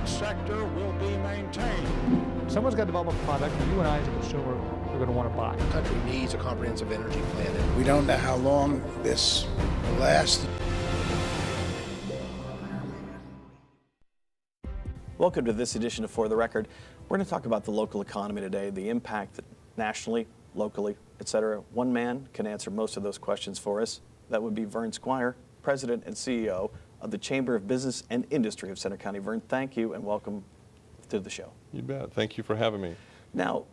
private sector will be maintained. Someone's got to develop a product that you and I as a consumer are going to want to buy. The country needs a comprehensive energy plan. We don't know how long this will last. Welcome to this edition of For the Record. We're going to talk about the local economy today, the impact nationally, locally, etc. One man can answer most of those questions for us. That would be Vern Squire, President and CEO of the Chamber of Business and Industry of Center County. Vern, thank you and welcome to the show. You bet. Thank you for having me. Now,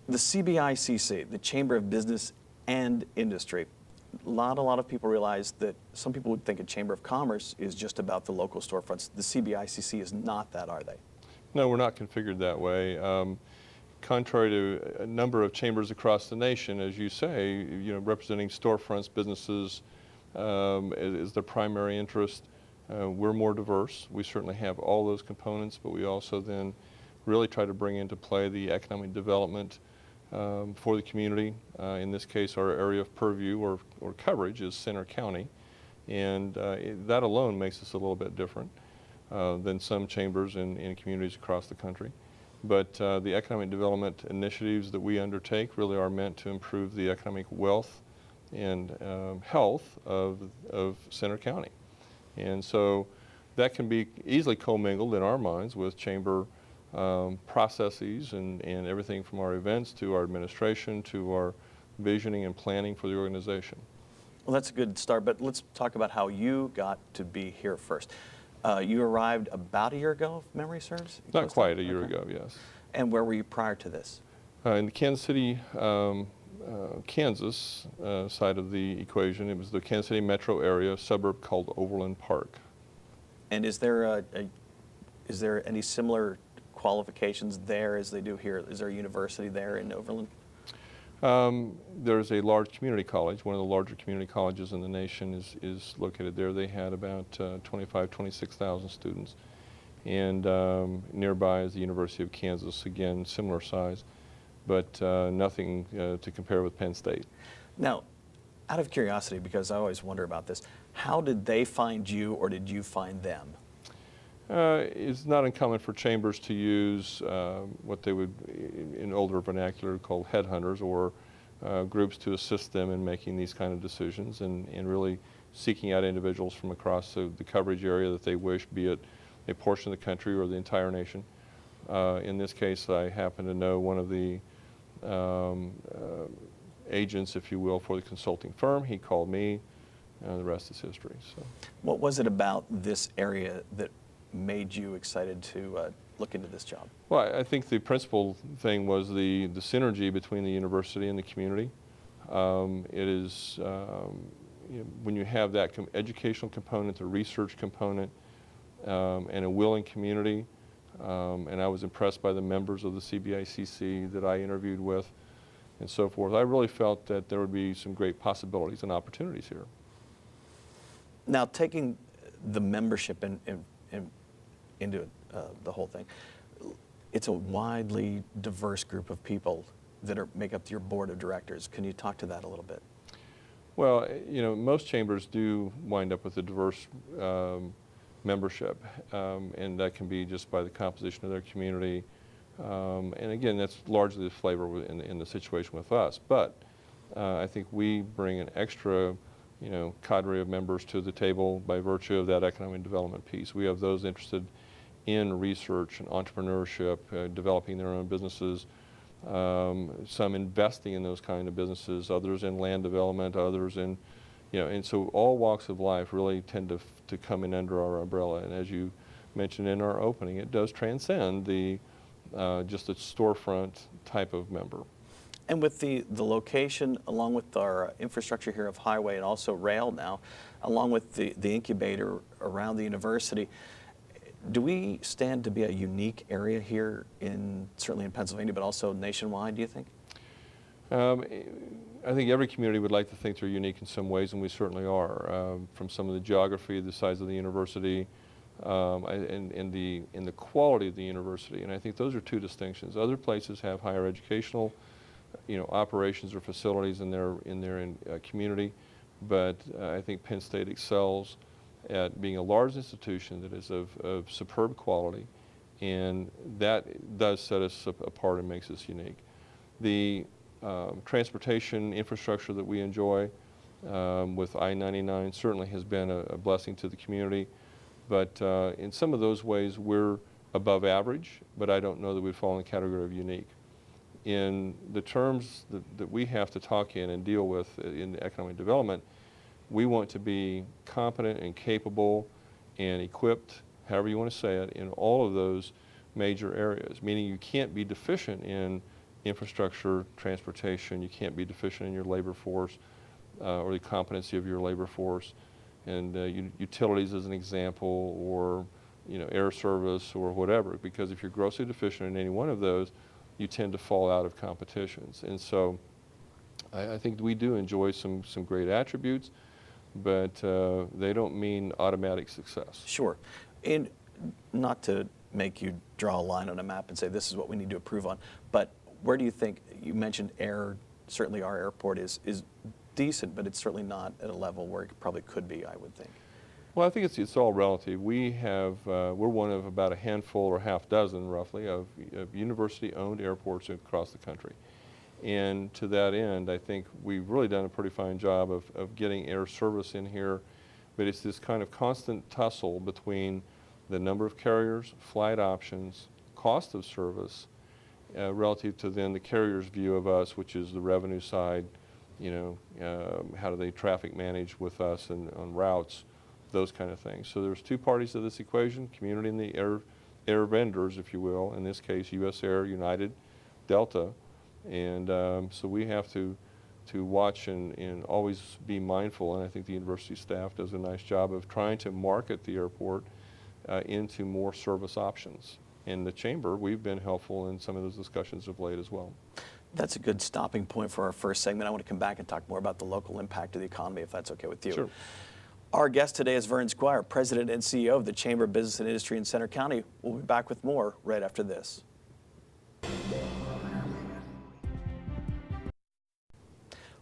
the CBICC, the Chamber of Business and Industry, a lot of people realize that some people would think a Chamber of Commerce is just about the local storefronts. The CBICC is not that, are they? No, we're not configured that way. Contrary to a number of chambers across the nation, as you say, representing storefronts, businesses is their primary interest. We're more diverse. We certainly have all those components, but we also then really try to bring into play the economic development for the community. In this case, our area of purview or coverage is Center County, and that alone makes us a little bit different than some chambers in communities across the country. But the economic development initiatives that we undertake really are meant to improve the economic wealth and health of Center County. And so that can be easily commingled in our minds with chamber processes and everything from our events to our administration to our visioning and planning for the organization. Well, that's a good start, but let's talk about how you got to be here first. You arrived about a year ago, if memory serves? Not quite a year ago, yes. And where were you prior to this? In the Kansas City, Kansas side of the equation, it was the Kansas City metro area, a suburb called Overland Park. And is there any similar qualifications there as they do here? Is there a university there in Overland? There's a large community college. One of the larger community colleges in the nation is located there. They had about 26,000 students. And nearby is the University of Kansas, again, similar size, but nothing to compare with Penn State. Now, out of curiosity, because I always wonder about this, how did they find you or did you find them? It's not uncommon for chambers to use what they would, in older vernacular, call headhunters, or groups to assist them in making these kind of decisions and really seeking out individuals from across the coverage area that they wish, be it a portion of the country or the entire nation. In this case, I happen to know one of the agents, if you will, for the consulting firm. He called me, and the rest is history. So, what was it about this area that made you excited to look into this job? Well, I think the principal thing was the synergy between the university and the community. It is, when you have that educational component, the research component, and a willing community, and I was impressed by the members of the CBICC that I interviewed with and so forth. I really felt that there would be some great possibilities and opportunities here. Now, taking the membership into the whole thing, it's a widely diverse group of people that make up your board of directors. Can you talk to that a little bit? Well, most chambers do wind up with a diverse membership, and that can be just by the composition of their community. And again, that's largely the flavor in the situation with us. But I think we bring an extra cadre of members to the table by virtue of that economic development piece. We have those interested in research and entrepreneurship, developing their own businesses, some investing in those kind of businesses, others in land development, others in, and so all walks of life really tend to come in under our umbrella. And as you mentioned in our opening, it does transcend the just a storefront type of member. And with the location, along with our infrastructure here of highway and also rail now, along with the incubator around the university, do we stand to be a unique area here, certainly in Pennsylvania, but also nationwide, do you think? I think every community would like to think they're unique in some ways, and we certainly are. From some of the geography, the size of the university, and the quality of the university, and I think those are two distinctions. Other places have higher educational, operations or facilities in their community, but I think Penn State excels at being a large institution that is of superb quality, And that does set us apart and makes us unique. The transportation infrastructure that we enjoy with I-99 certainly has been a blessing to the community, but in some of those ways we're above average, but I don't know that we'd fall in the category of unique. In the terms that we have to talk in and deal with in economic development, we want to be competent and capable and equipped, however you want to say it, in all of those major areas, meaning you can't be deficient in infrastructure, transportation, you can't be deficient in your labor force or the competency of your labor force, and utilities as an example, or air service or whatever, because if you're grossly deficient in any one of those, you tend to fall out of competitions. And so I think we do enjoy some great attributes, but they don't mean automatic success. Sure. And not to make you draw a line on a map and say this is what we need to improve on, but where do you think, you mentioned air, certainly our airport is decent, but it's certainly not at a level where it probably could be, I would think. Well, I think it's all relative. We have, we're one of about a handful or half dozen, roughly, of university-owned airports across the country. And to that end, I think we've really done a pretty fine job of getting air service in here, but it's this kind of constant tussle between the number of carriers, flight options, cost of service, relative to then the carrier's view of us, which is the revenue side, how do they traffic manage with us and on routes, those kind of things. So there's two parties to this equation, community and the air vendors, if you will, in this case US Air, United, Delta, and so we have to watch and always be mindful, and I think the university staff does a nice job of trying to market the airport into more service options. In the chamber, we've been helpful in some of those discussions of late as well. That's a good stopping point for our first segment. I want to come back and talk more about the local impact of the economy, if that's okay with you. Sure. Our guest today is Vern Squire, President and CEO of the Chamber of Business and Industry in Center County. We'll be back with more right after this.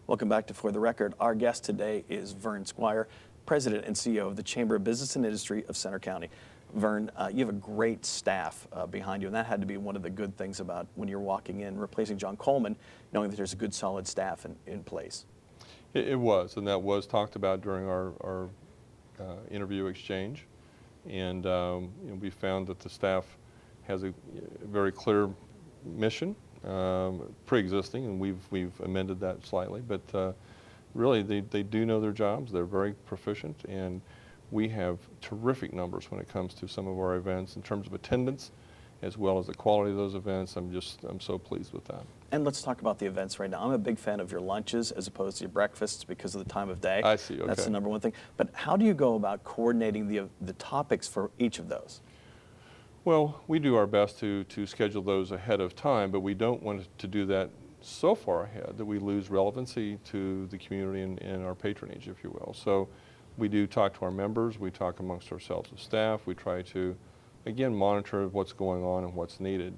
Welcome back to For the Record. Our guest today is Vern Squire, President and CEO of the Chamber of Business and Industry of Center County. Vern, you have a great staff behind you, and that had to be one of the good things about when you're walking in, replacing John Coleman, knowing that there's a good, solid staff in place. It was, and that was talked about during our interview exchange, and we found that the staff has a very clear mission, pre-existing, and we've amended that slightly, but really they do know their jobs. They're very proficient, and we have terrific numbers when it comes to some of our events in terms of attendance, as well as the quality of those events. I'm so pleased with that. And let's talk about the events right now. I'm a big fan of your lunches as opposed to your breakfasts because of the time of day. I see, okay. That's the number one thing. But how do you go about coordinating the topics for each of those? Well, we do our best to schedule those ahead of time, but we don't want to do that so far ahead that we lose relevancy to the community and our patronage, if you will. So we do talk to our members, we talk amongst ourselves as staff, we try to, again, monitor what's going on and what's needed.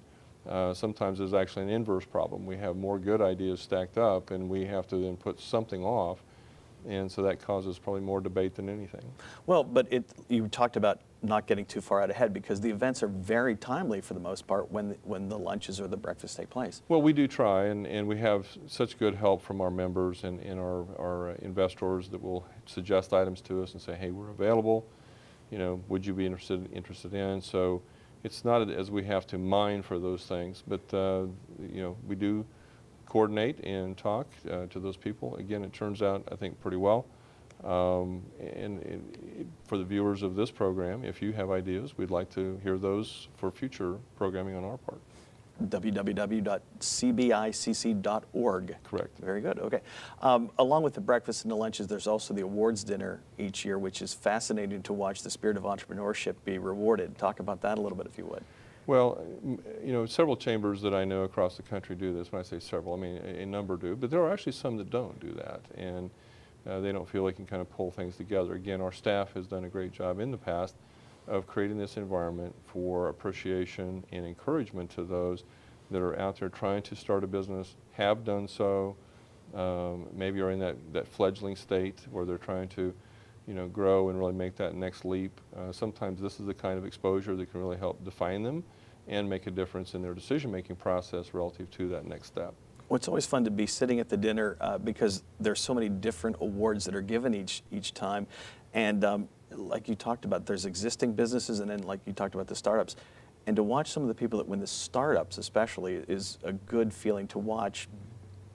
Sometimes there's actually an inverse problem. We have more good ideas stacked up and we have to then put something off, and so that causes probably more debate than anything. Well, but you talked about not getting too far out ahead because the events are very timely for the most part when the lunches or the breakfasts take place. Well, we do try, and we have such good help from our members and our investors that will suggest items to us and say, hey, we're available, would you be interested in? So it's not as we have to mine for those things, but we do coordinate and talk to those people. Again, it turns out, I think, pretty well. And for the viewers of this program, if you have ideas, we'd like to hear those for future programming on our part. www.cbicc.org. Correct. Very good. Okay. Along with the breakfast and the lunches, there's also the awards dinner each year, which is fascinating to watch the spirit of entrepreneurship be rewarded. Talk about that a little bit, if you would. Well, several chambers that I know across the country do this. When I say several, I mean a number do, but there are actually some that don't do that, and they don't feel they can kind of pull things together. Again, our staff has done a great job in the past of creating this environment for appreciation and encouragement to those that are out there trying to start a business, have done so, maybe are in that fledgling state where they're trying to grow and really make that next leap. Sometimes this is the kind of exposure that can really help define them and make a difference in their decision-making process relative to that next step. Well, it's always fun to be sitting at the dinner because there's so many different awards that are given each time. And like you talked about, there's existing businesses, and then like you talked about the startups. And to watch some of the people that win the startups especially is a good feeling to watch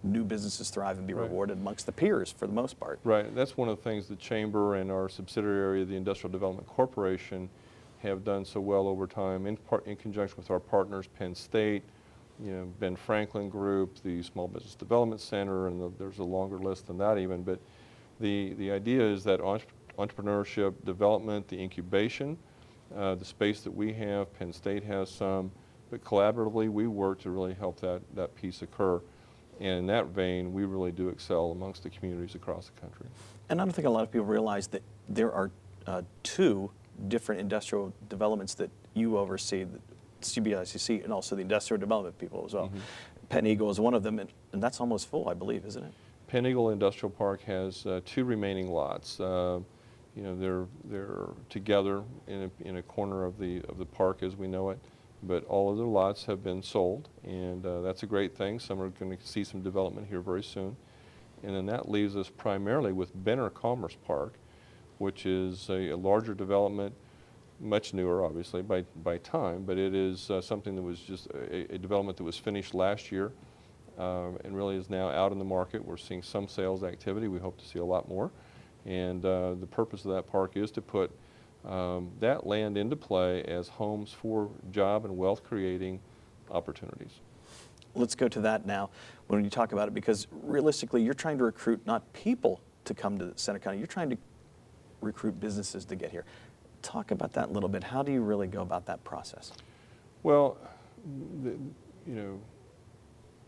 new businesses thrive and be rewarded amongst the peers for the most part. Right. That's one of the things the Chamber and our subsidiary, the Industrial Development Corporation, have done so well over time in conjunction with our partners, Penn State, Ben Franklin Group, the Small Business Development Center, and there's a longer list than that even. But the idea is that entrepreneurship development, the incubation, the space that we have, Penn State has some, but collaboratively we work to really help that piece occur. And in that vein, we really do excel amongst the communities across the country. And I don't think a lot of people realize that there are two different industrial developments that you oversee, the CBICC and also the industrial development people as well. Penn Eagle is one of them, and that's almost full, I believe, isn't it? Penn Eagle Industrial Park has 2 remaining lots. They're together in a corner of the park as we know it, but all of the lots have been sold, and that's a great thing. Some are going to see some development here very soon. And then that leaves us primarily with Benner Commerce Park, which is a larger development, much newer obviously by time, but it is something that was just a development that was finished last year and really is now out in the market. We're seeing some sales activity. We hope to see a lot more. And the purpose of that park is to put that land into play as homes for job and wealth creating opportunities. Let's go to that now when you talk about it, because realistically you're trying to recruit not people to come to Center County, you're trying to recruit businesses to get here. Talk about that a little bit. How do you really go about that process? Well,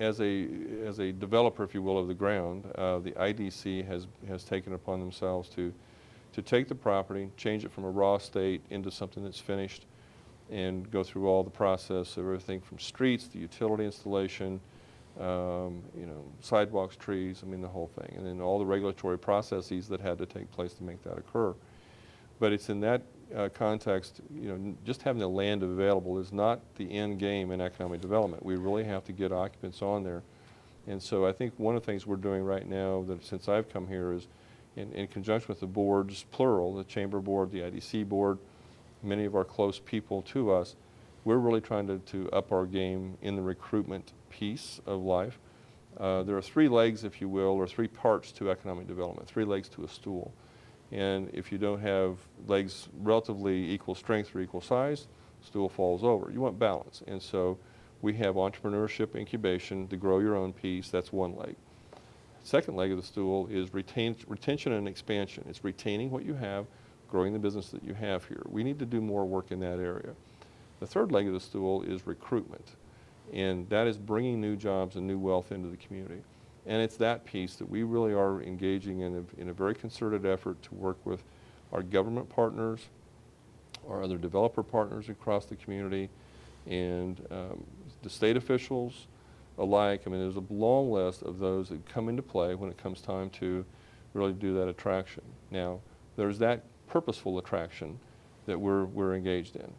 as a developer, if you will, of the ground, the IDC has taken upon themselves to take the property, change it from a raw state into something that's finished, and go through all the process of everything from streets, the utility installation, sidewalks, trees, I mean the whole thing, and then all the regulatory processes that had to take place to make that occur. But it's in that context, just having the land available is not the end game in economic development. We really have to get occupants on there. And so I think one of the things we're doing right now, that since I've come here, is in conjunction with the boards, plural, the Chamber Board, the IDC Board, many of our close people to us, we're really trying to up our game in the recruitment piece of life. There are 3 legs, if you will, or 3 parts to economic development, 3 legs to a stool. And if you don't have legs relatively equal strength or equal size, stool falls over. You want balance. And so we have entrepreneurship incubation to grow your own piece. That's one leg. Second leg of the stool is retention and expansion. It's retaining what you have, growing the business that you have here. We need to do more work in that area. The third leg of the stool is recruitment. And that is bringing new jobs and new wealth into the community. And it's that piece that we really are engaging in a very concerted effort to work with our government partners, our other developer partners across the community, and the state officials alike. I mean, there's a long list of those that come into play when it comes time to really do that attraction. Now, there's that purposeful attraction that we're engaged in.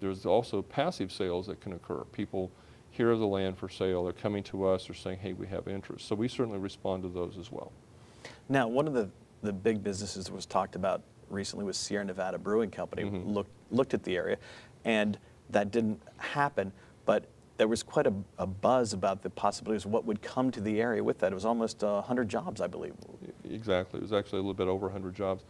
There's also passive sales that can occur. People hear of the land for sale, they're coming to us, they're saying, hey, we have interest. So we certainly respond to those as well. Now, one of the big businesses that was talked about recently was Sierra Nevada Brewing Company. Looked at the area, and that didn't happen, but there was quite a buzz about the possibilities of what would come to the area with that. It was almost 100 jobs, I believe. Exactly. It was actually a little bit over 100 jobs.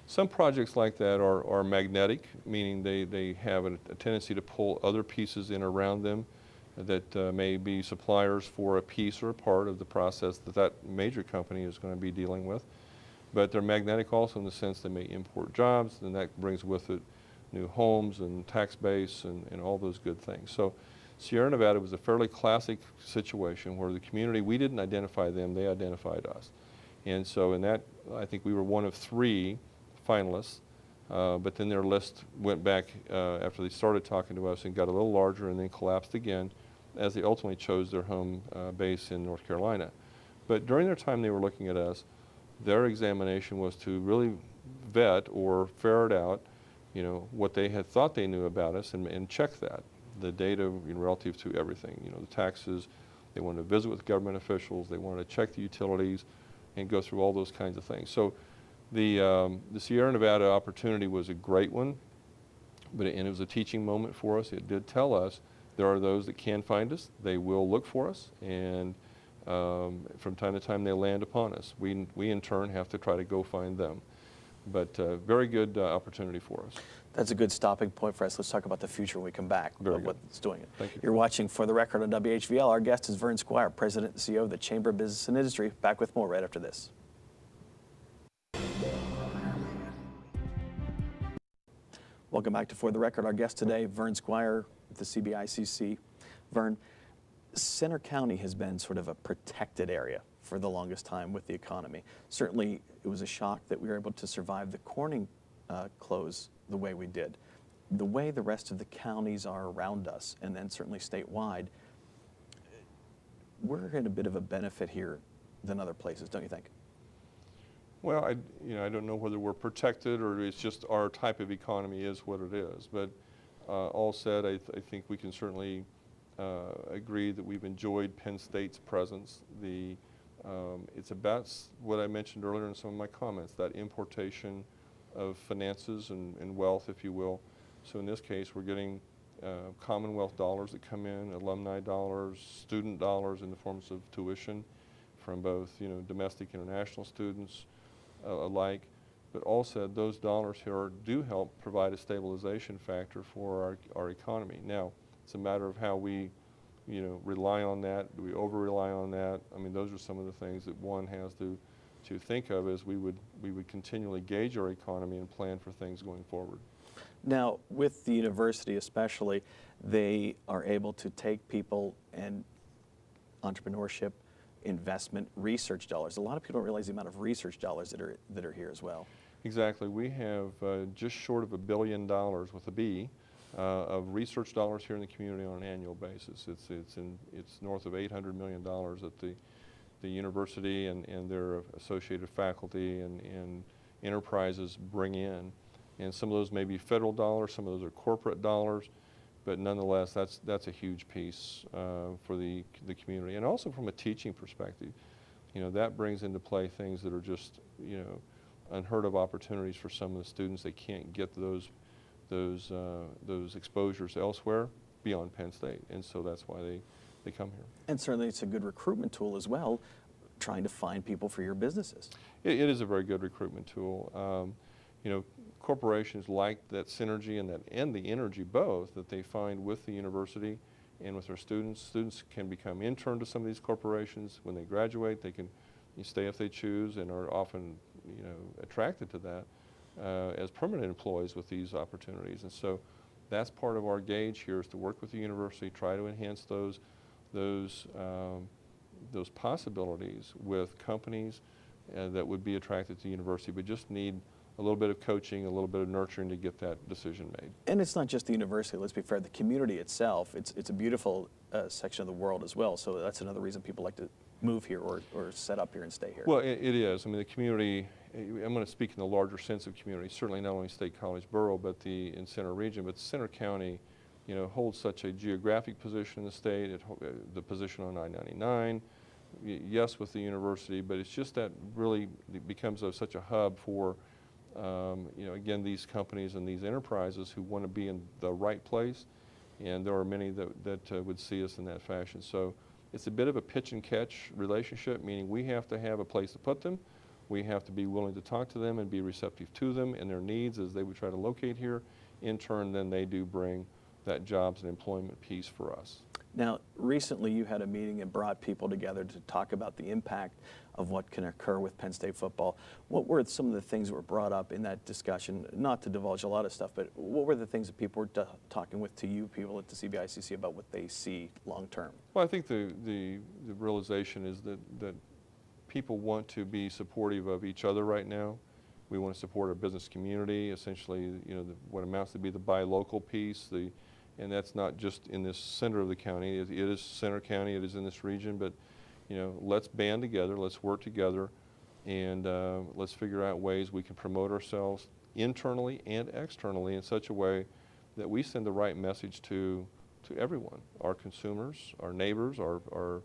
Some projects like that are magnetic, meaning they have a tendency to pull other pieces in around them that may be suppliers for a piece or a part of the process that major company is going to be dealing with. But they're magnetic also in the sense they may import jobs, and that brings with it new homes and tax base and all those good things. So Sierra Nevada was a fairly classic situation where the community, we didn't identify them, they identified us. And so in that, I think we were one of 3 finalists, but then their list went back after they started talking to us and got a little larger and then collapsed again as they ultimately chose their home base in North Carolina. But during their time they were looking at us, their examination was to really vet or ferret out what they had thought they knew about us and check that. the data relative to everything, the taxes. They wanted to visit with government officials. They wanted to check the utilities and go through all those kinds of things. So the Sierra Nevada opportunity was a great one, and it was a teaching moment for us. It did tell us there are those that can find us. They will look for us, and from time to time they land upon us. We in turn have to try to go find them. But very good opportunity for us. That's a good stopping point for us. Let's talk about the future when we come back, Very of good. what's doing it. Thank you. You're watching For the Record on WHVL. Our guest is Vern Squire, President and CEO of the Chamber of Business and Industry. Back with more right after this. Welcome back to For the Record. Our guest today, Vern Squire with the CBICC. Vern, Centre County has been sort of a protected area for the longest time with the economy. Certainly, it was a shock that we were able to survive the Corning close the way we did. The way the rest of the counties are around us, and then certainly statewide, we're in a bit of a benefit here than other places, don't you think? Well, I don't know whether we're protected or it's just our type of economy is what it is. But all said, I think we can certainly agree that we've enjoyed Penn State's presence. It's about what I mentioned earlier in some of my comments, that importation of finances and wealth, if you will. So in this case, we're getting Commonwealth dollars that come in, alumni dollars, student dollars in the forms of tuition from both domestic and international students alike. But all said, those dollars here do help provide a stabilization factor for our economy. Now, it's a matter of how we rely on that. Do we over-rely on that? I mean, those are some of the things that one has to think of as we would continually gauge our economy and plan for things going forward. Now, with the university especially, they are able to take people and entrepreneurship, investment, research dollars. A lot of people don't realize the amount of research dollars that are here as well. Exactly. We have just short of $1 billion with a B of research dollars here in the community on an annual basis. It's north of $800 million that the university and their associated faculty and enterprises bring in. And some of those may be federal dollars, some of those are corporate dollars, but nonetheless, that's a huge piece for the community. And also from a teaching perspective, that brings into play things that are just, unheard of opportunities for some of the students. They can't get those exposures elsewhere beyond Penn State, and so that's why they come here. And certainly it's a good recruitment tool as well, trying to find people for your businesses. It is a very good recruitment tool. Corporations like that synergy and the energy both that they find with the university and with their students. Students can become intern to some of these corporations. When they graduate, they can stay if they choose and are often attracted to that as permanent employees with these opportunities. And so that's part of our gauge here, is to work with the university, try to enhance those possibilities with companies that would be attracted to the university, but just need a little bit of coaching, a little bit of nurturing to get that decision made. And it's not just the university, let's be fair, the community itself, it's a beautiful section of the world as well, so that's another reason people like to move here or set up here and stay here. Well, it is. I mean, the community, I'm going to speak in the larger sense of community, certainly not only State College Borough, but in Centre Region, but Centre County, holds such a geographic position in the state, the position on I-99, yes, with the university, but it's just that really becomes such a hub for again, these companies and these enterprises who want to be in the right place, and there are many that would see us in that fashion. So it's a bit of a pitch and catch relationship, meaning we have to have a place to put them. We have to be willing to talk to them and be receptive to them and their needs as they would try to locate here. In turn, then they do bring that jobs and employment piece for us. Now, recently you had a meeting and brought people together to talk about the impact of what can occur with Penn State football. What were some of the things that were brought up in that discussion? Not to divulge a lot of stuff, but what were the things that people were talking to you people at the CBICC about what they see long term? Well, I think the realization is that people want to be supportive of each other right now. We want to support our business community, essentially, what amounts to be the buy local piece, and that's not just in this center of the county. It is Centre County, it is in this region, but let's band together, let's work together, and let's figure out ways we can promote ourselves internally and externally in such a way that we send the right message to to everyone, our consumers, our neighbors, our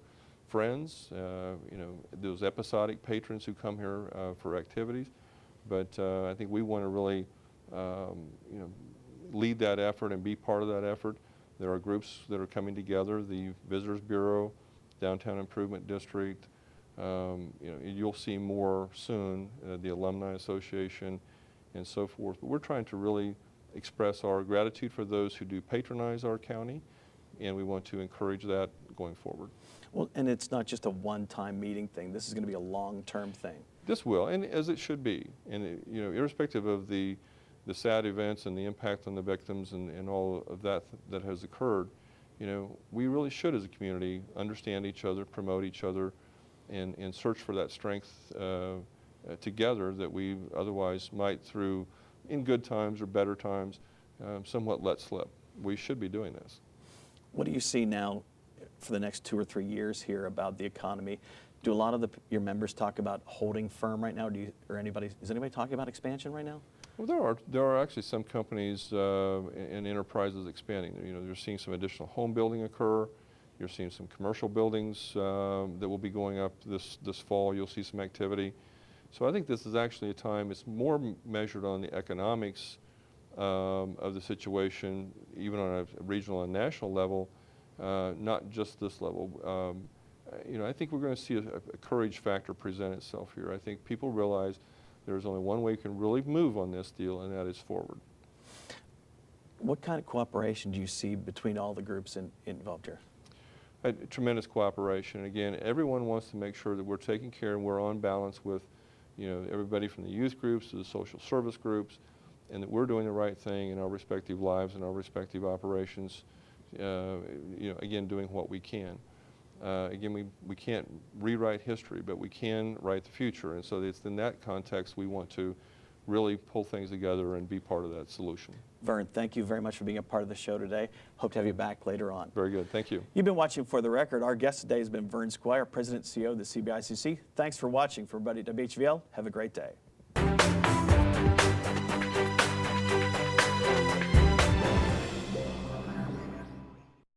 friends, you know, those episodic patrons who come here for activities. But I think we want to really, you know, lead that effort and be part of that effort. There are groups that are coming together, the Visitors Bureau, Downtown Improvement District. You know, you'll see more soon, the Alumni Association and so forth. But we're trying to really express our gratitude for those who do patronize our county, and we want to encourage that going forward. Well, and it's not just a one-time meeting thing. This is going to be a long-term thing. This will, and as it should be. And it, you know, irrespective of the sad events and the impact on the victims and all of that that has occurred, you know, we really should as a community understand each other, promote each other, and search for that strength together that we otherwise might, through in good times or better times, somewhat let slip. We should be doing this. What do you see now for the next 2 or 3 years here about the economy? Do a lot of your members talk about holding firm right now? Is anybody talking about expansion right now? Well, there are actually some companies and enterprises expanding. You know, you're seeing some additional home building occur. You're seeing some commercial buildings that will be going up this fall. You'll see some activity. So I think this is actually a time, it's more measured on the economics of the situation, even on a regional and national level, not just this level. You know, I think we're going to see a courage factor present itself here. I think people realize there's only one way you can really move on this deal, and that is forward. What kind of cooperation do you see between all the groups involved here? Tremendous cooperation. Again, everyone wants to make sure that we're taking care and we're on balance with, you know, everybody from the youth groups to the social service groups, and that we're doing the right thing in our respective lives and our respective operations. You know, again, doing what we can. Again, we can't rewrite history, but we can write the future. And so it's in that context we want to really pull things together and be part of that solution. Vern, thank you very much for being a part of the show today. Hope to have you back later on. Very good. Thank you. You've been watching For the Record. Our guest today has been Vern Squire, President and CEO of the CBICC. Thanks for watching. For everybody at WHVL, have a great day.